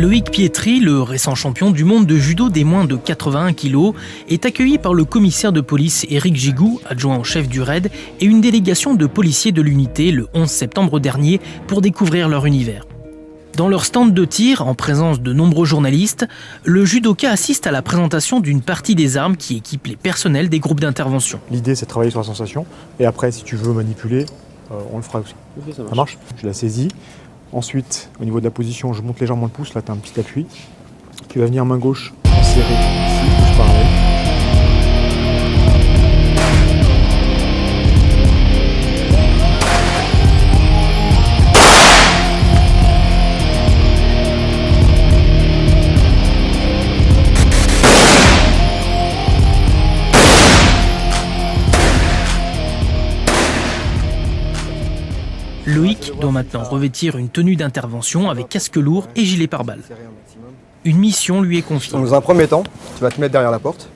Loïc Pietri, le récent champion du monde de judo des moins de 81 kg, est accueilli par le commissaire de police Éric Gigou, adjoint au chef du raid, et une délégation de policiers de l'unité le 11 septembre dernier pour découvrir leur univers. Dans leur stand de tir, en présence de nombreux journalistes, le judoka assiste à la présentation d'une partie des armes qui équipent les personnels des groupes d'intervention. L'idée, c'est de travailler sur la sensation, et après, si tu veux manipuler, on le fera aussi. Okay, ça marche. Je la saisis. Ensuite, au niveau de la position, je monte légèrement le pouce, là tu as un petit appui. Tu vas venir main gauche serrer ici, touche parallèle. Loïc doit maintenant revêtir une tenue d'intervention avec casque lourd et gilet pare-balles. Une mission lui est confiée. Dans un premier temps, tu vas te mettre derrière la porte.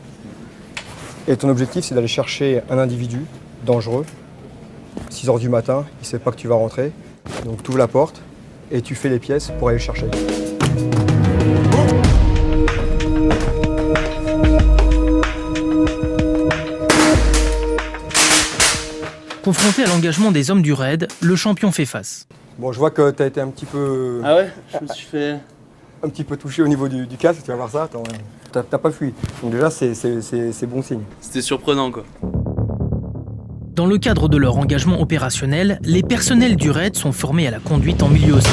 Et ton objectif, c'est d'aller chercher un individu dangereux. 6 h du matin, il ne sait pas que tu vas rentrer. Donc tu ouvres la porte et tu fais les pièces pour aller le chercher. Confronté à l'engagement des hommes du raid, le champion fait face. Bon, je vois que tu as été un petit peu... Ah ouais, je me suis fait... un petit peu touché au niveau du casque, tu vas voir ça. T'as pas fui. Donc déjà, c'est bon signe. C'était surprenant, quoi. Dans le cadre de leur engagement opérationnel, les personnels du raid sont formés à la conduite en milieu hostile.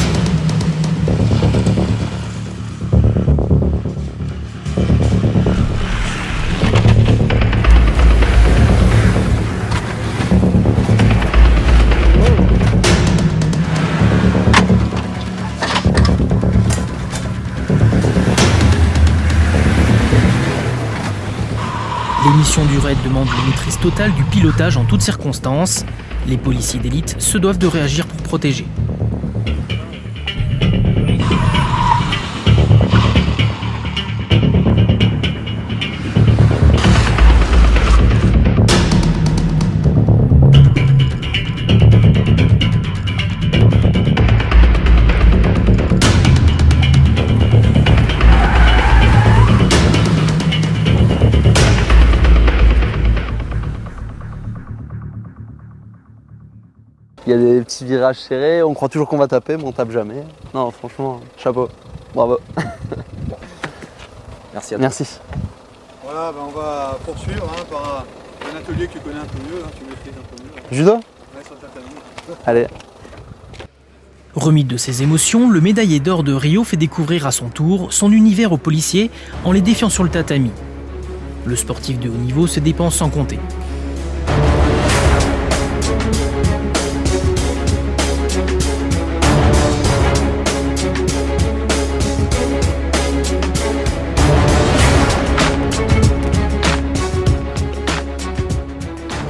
Les missions du raid demandent une maîtrise totale du pilotage en toutes circonstances. Les policiers d'élite se doivent de réagir pour protéger. Il y a des petits virages serrés, on croit toujours qu'on va taper, mais on tape jamais. Non, franchement, chapeau, bravo. Merci à toi. Merci. Voilà, on va poursuivre par un atelier que tu connais un peu mieux, tu maîtrises un peu mieux. Judo? Ouais, sur le tatami. Allez. Remis de ses émotions, le médaillé d'or de Rio fait découvrir à son tour son univers aux policiers en les défiant sur le tatami. Le sportif de haut niveau se dépense sans compter.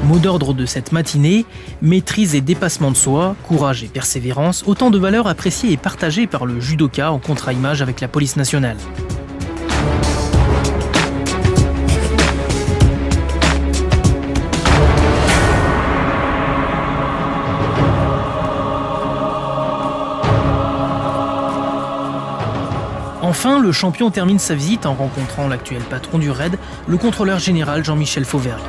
Mot d'ordre de cette matinée, maîtrise et dépassement de soi, courage et persévérance, autant de valeurs appréciées et partagées par le judoka en contre-image avec la police nationale. Enfin, le champion termine sa visite en rencontrant l'actuel patron du raid, le contrôleur général Jean-Michel Fauvergue.